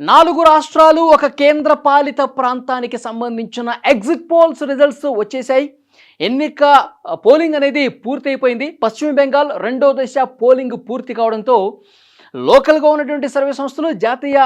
4 రాష్ట్రాలు ఒక కేంద్ర పాలిత ప్రాంతానికి సంబంధించిన ఎగ్జిట్ పోల్స్ రిజల్ట్స్ వచ్చేసాయి. ఎన్నిక పోలింగ్ అనేది పూర్తయిపోయింది. పశ్చిమ బెంగాల్ రెండో దశ పోలింగ్ పూర్తి కావడంతో లోకల్గా ఉన్నటువంటి సర్వే సంస్థలు, జాతీయ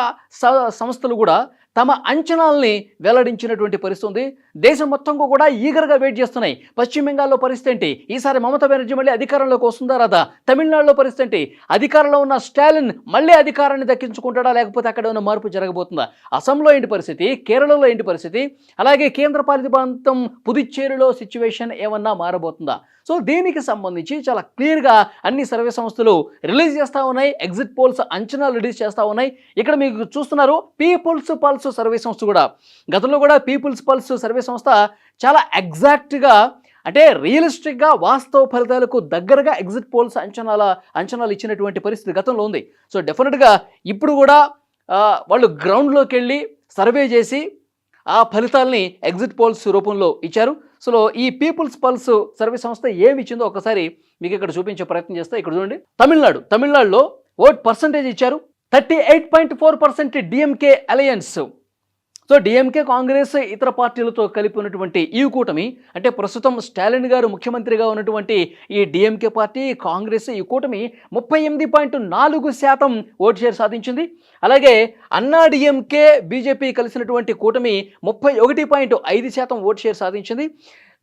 సంస్థలు కూడా తమ అంచనాల్ని వెల్లడించినటువంటి పరిస్థితి ఉంది. దేశం మొత్తంగా కూడా ఈగర్గా వెయిట్ చేస్తున్నాయి. పశ్చిమ బెంగాల్లో పరిస్థితి ఏంటి? ఈసారి మమతా బెనర్జీ మళ్ళీ అధికారంలోకి వస్తుందా రాదా? తమిళనాడులో పరిస్థితి ఏంటి? అధికారంలో ఉన్న స్టాలిన్ మళ్ళీ అధికారాన్ని దక్కించుకుంటాడా, లేకపోతే అక్కడ ఉన్న మార్పు జరగబోతుందా? అసోంలో ఏంటి పరిస్థితి? కేరళలో ఏంటి పరిస్థితి? అలాగే కేంద్ర పాలిత ప్రాంతం పుదుచ్చేరిలో సిచ్యువేషన్ ఏమన్నా మారబోతుందా? సో దీనికి సంబంధించి చాలా క్లియర్గా అన్ని సర్వే సంస్థలు రిలీజ్ చేస్తూ ఉన్నాయి. ఎగ్జిట్ పోల్స్ అంచనాలు రిలీజ్ చేస్తూ ఉన్నాయి. ఇక్కడ మీకు చూస్తున్నారు పీపుల్స్ పల్స్ సర్వే సంస్థ కూడా. గతంలో కూడా పీపుల్స్ పల్స్ సర్వే సంస్థ చాలా ఎగ్జాక్ట్గా, అంటే రియలిస్టిక్గా, వాస్తవ ఫలితాలకు దగ్గరగా ఎగ్జిట్ పోల్స్ అంచనాలు ఇచ్చినటువంటి పరిస్థితి గతంలో ఉంది. సో డెఫినెట్గా ఇప్పుడు కూడా వాళ్ళు గ్రౌండ్లోకి వెళ్ళి సర్వే చేసి ఆ ఫలితాలని ఎగ్జిట్ పోల్స్ రూపంలో ఇచ్చారు. సో ఈ పీపుల్స్ పల్స్ సర్వే సంస్థ ఏమి ఇచ్చిందో ఒకసారి మీకు ఇక్కడ చూపించే ప్రయత్నం చేస్తే, ఇక్కడ చూడండి. తమిళనాడులో ఓట్ పర్సంటేజ్ ఇచ్చారు 38.4% DMK alliance. So DMK, Congress, ఇతర పార్టీలతో కలిపి ఉన్నటువంటి ఈ కూటమి, అంటే ప్రస్తుతం స్టాలిన్ గారు ముఖ్యమంత్రిగా ఉన్నటువంటి ఈ డిఎంకే పార్టీ, కాంగ్రెస్, ఈ కూటమి 38.4% ఓటు షేర్ సాధించింది. అలాగే అన్నా డిఎంకే, బీజేపీ కలిసినటువంటి కూటమి 31.5% ఓటు షేర్ సాధించింది.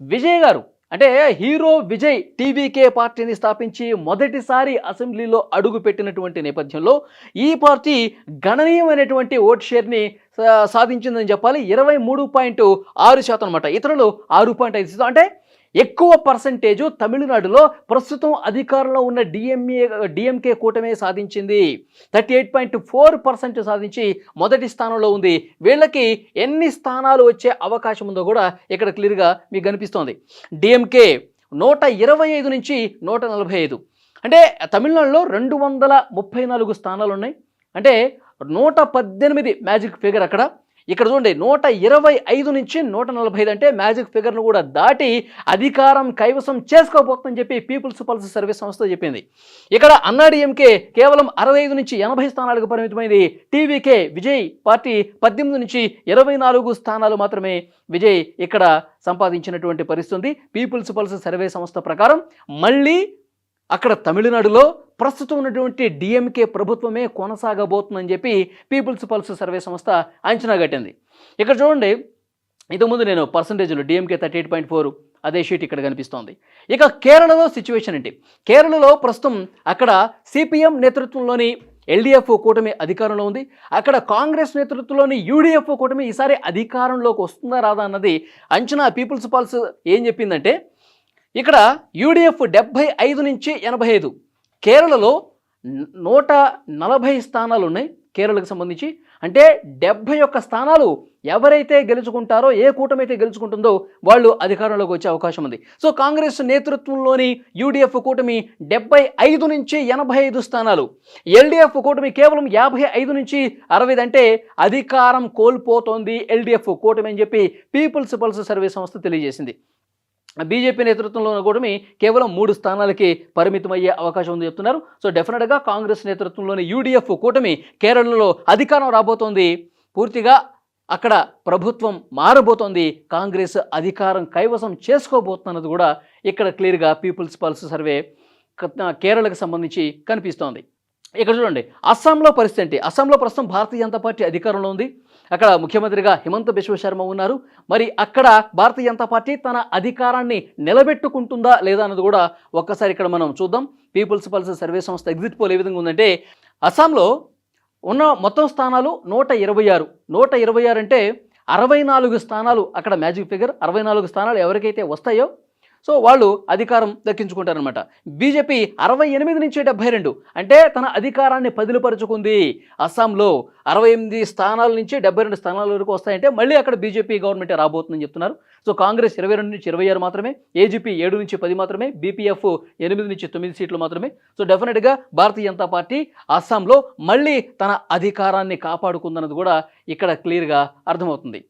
విజయ్ గారు, అంటే హీరో విజయ్ టీవీకే పార్టీని స్థాపించి మొదటిసారి అసెంబ్లీలో అడుగు పెట్టినటువంటి నేపథ్యంలో ఈ పార్టీ గణనీయమైనటువంటి ఓట్ షేర్ని సాధించిందని చెప్పాలి. 23.6% అనమాట. ఇతరులు 6.5%. అంటే ఎక్కువ పర్సంటేజు తమిళనాడులో ప్రస్తుతం అధికారంలో ఉన్న డిఎంకే కూటమే సాధించింది. 38.4% సాధించి మొదటి స్థానంలో ఉంది. వీళ్ళకి ఎన్ని స్థానాలు వచ్చే అవకాశం ఉందో కూడా ఇక్కడ క్లియర్గా మీకు కనిపిస్తోంది. డిఎంకే 125 నుంచి 145. అంటే తమిళనాడులో 234 స్థానాలు ఉన్నాయి. అంటే 118 మ్యాజిక్ ఫిగర్ అక్కడ. ఇక్కడ చూడండి 125 నుంచి 145, అంటే మ్యాజిక్ ఫిగర్ను కూడా దాటి అధికారం కైవసం చేసుకోబోతుందని చెప్పి పీపుల్స్ పల్స్ సర్వే సంస్థ చెప్పింది. ఇక్కడ అన్నాడీఎంకే కేవలం 65 నుంచి 80 స్థానాలకు పరిమితమైంది. టీవీకే, విజయ్ పార్టీ 18 నుంచి 24 స్థానాలు మాత్రమే విజయ్ ఇక్కడ సంపాదించినటువంటి పరిస్థితి ఉంది. పీపుల్స్ పల్స్ సర్వే సంస్థ ప్రకారం మళ్ళీ అక్కడ తమిళనాడులో ప్రస్తుతం ఉన్నటువంటి డిఎంకే ప్రభుత్వమే కొనసాగబోతుందని చెప్పి పీపుల్స్ పల్స్ సర్వే సంస్థ అంచనా కట్టింది. ఇక్కడ చూడండి, ఇంతకుముందు నేను పర్సంటేజ్లో డిఎంకే 38.4 అదే షీట్ ఇక్కడ కనిపిస్తోంది. ఇక కేరళలో సిచ్యువేషన్ ఏంటి? కేరళలో ప్రస్తుతం అక్కడ సిపిఎం నేతృత్వంలోని ఎల్డీఎఫ్ కూటమి అధికారంలో ఉంది. అక్కడ కాంగ్రెస్ నేతృత్వంలోని యూడీఎఫ్ కూటమి ఈసారి అధికారంలోకి వస్తుందా రాదా అన్నది అంచనా పీపుల్స్ పల్స్ ఏం చెప్పిందంటే, ఇక్కడ యూడీఎఫ్ 75 నుంచి 85, కేరళలో 140 స్థానాలు ఉన్నాయి కేరళకు సంబంధించి. అంటే 71 స్థానాలు ఎవరైతే గెలుచుకుంటారో, ఏ కూటమి అయితే గెలుచుకుంటుందో వాళ్ళు అధికారంలోకి వచ్చే అవకాశం ఉంది. సో కాంగ్రెస్ నేతృత్వంలోని యూడీఎఫ్ కూటమి 75 నుంచి 85 స్థానాలు, ఎల్డీఎఫ్ కూటమి కేవలం 55 నుంచి 60, అంటే అధికారం కోల్పోతోంది ఎల్డీఎఫ్ కూటమి అని చెప్పి పీపుల్స్ పల్స్ సర్వే సంస్థ తెలియజేసింది. బీజేపీ నేతృత్వంలో ఉన్న కూటమి కేవలం 3 స్థానాలకి పరిమితమయ్యే అవకాశం ఉంది చెప్తున్నారు. సో డెఫినెట్గా కాంగ్రెస్ నేతృత్వంలోని యూడీఎఫ్ కూటమి కేరళలో అధికారం రాబోతోంది. పూర్తిగా అక్కడ ప్రభుత్వం మారబోతోంది. కాంగ్రెస్ అధికారం కైవసం చేసుకోబోతున్నది కూడా ఇక్కడ క్లియర్గా పీపుల్స్ పల్స్ సర్వే కేరళకు సంబంధించి కనిపిస్తోంది. ఇక్కడ చూడండి, అస్సాంలో పరిస్థితి ఏంటి? అస్సాంలో ప్రస్తుతం భారతీయ జనతా పార్టీ అధికారంలో ఉంది. అక్కడ ముఖ్యమంత్రిగా హిమంత బిశ్వ శర్మ ఉన్నారు. మరి అక్కడ భారతీయ జనతా పార్టీ తన అధికారాన్ని నిలబెట్టుకుంటుందా లేదా అన్నది కూడా ఒక్కసారి ఇక్కడ మనం చూద్దాం. పీపుల్స్ పల్స్ సర్వే సంస్థ ఎగ్జిట్ పోల్ ఏ విధంగా ఉందంటే, అస్సాంలో ఉన్న మొత్తం స్థానాలు 126. 126 అంటే 64 స్థానాలు అక్కడ మ్యాజిక్ ఫిగర్. 64 స్థానాలు ఎవరికైతే వస్తాయో సో వాళ్ళు అధికారం దక్కించుకుంటారనమాట. బీజేపీ 68 నుంచి 72, అంటే తన అధికారాన్ని పదిలపరుచుకుంది. అస్సాంలో 68 స్థానాల నుంచి 72 స్థానాల వరకు వస్తాయంటే మళ్ళీ అక్కడ బీజేపీ గవర్నమెంటే రాబోతుందని చెప్తున్నారు. సో కాంగ్రెస్ 22 నుంచి 26 మాత్రమే, ఏజీపీ 7 నుంచి 10 మాత్రమే, బీపీఎఫ్ 8 నుంచి 9 సీట్లు మాత్రమే. సో డెఫినెట్గా భారతీయ జనతా పార్టీ అస్సాంలో మళ్ళీ తన అధికారాన్ని కాపాడుకుందన్నది కూడా ఇక్కడ క్లియర్గా అర్థమవుతుంది.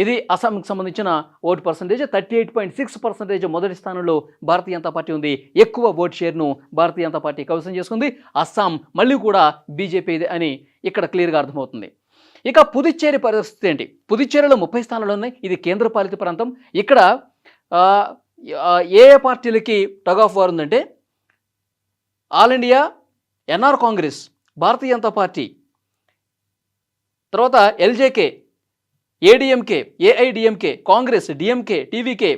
ఇది అస్సాంకి సంబంధించిన ఓటు పర్సంటేజ్. 38.6% మొదటి స్థానంలో భారతీయ జనతా పార్టీ ఉంది. ఎక్కువ ఓటు షేర్ను భారతీయ జనతా పార్టీ కైవసం చేసుకుంది. అస్సాం మళ్ళీ కూడా బీజేపీ అని ఇక్కడ క్లియర్గా అర్థమవుతుంది. ఇక పుదుచ్చేరి పరిస్థితి ఏంటి? పుదుచ్చేరిలో 30 స్థానాలు ఉన్నాయి. ఇది కేంద్రపాలిత ప్రాంతం. ఇక్కడ ఏ ఏ పార్టీలకి టగ్ ఆఫ్ వార్ ఉందంటే All India, NR Congress, Bharatiya Janata Party, తర్వాత LJK, ADMK, AIADMK, Congress, DMK, TVK,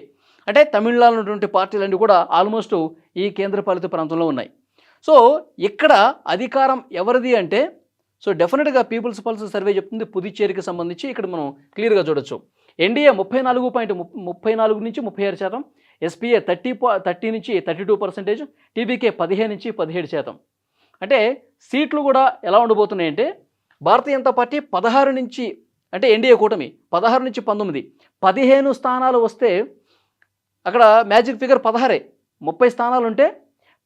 అంటే తమిళనాడులో ఉన్నటువంటి పార్టీలన్నీ కూడా ఆల్మోస్ట్ ఈ కేంద్రపాలిత ప్రాంతంలో ఉన్నాయి. సో ఇక్కడ అధికారం ఎవరిది అంటే, సో డెఫినెట్గా పీపుల్స్ పల్స్ సర్వే చెప్తుంది పుదుచ్చేరికి సంబంధించి ఇక్కడ మనం క్లియర్గా చూడొచ్చు. ఎన్డీఏ 34.34 నుంచి 36%, ఎస్పీఏ 30 నుంచి 32%, టీబీకే 15 నుంచి 17%. అంటే సీట్లు కూడా ఎలా ఉండబోతున్నాయంటే భారతీయ జనతా పార్టీ 16 నుంచి, అంటే ఎన్డీఏ కూటమి 16 నుంచి 19, 15 స్థానాలు వస్తే అక్కడ మ్యాజిక్ ఫిగర్ 16. 30 స్థానాలు ఉంటే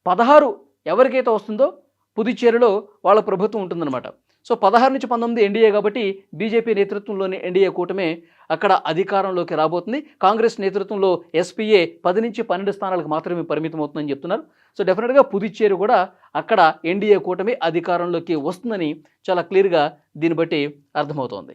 16 ఎవరికైతే వస్తుందో పుదుచ్చేరిలో వాళ్ళ ప్రభుత్వం ఉంటుందన్నమాట. సో 16 నుంచి 19 ఎన్డీఏ కాబట్టి బీజేపీ నేతృత్వంలోని ఎన్డీఏ కూటమి అక్కడ అధికారంలోకి రాబోతుంది. కాంగ్రెస్ నేతృత్వంలో ఎస్పీఏ 10 నుంచి 12 స్థానాలకు మాత్రమే పరిమితం అవుతుందని చెప్తున్నారు. సో డెఫినెట్గా పుదుచ్చేరి కూడా అక్కడ ఎన్డీఏ కూటమి అధికారంలోకి వస్తుందని చాలా క్లియర్గా దీన్ని బట్టి అర్థమవుతోంది.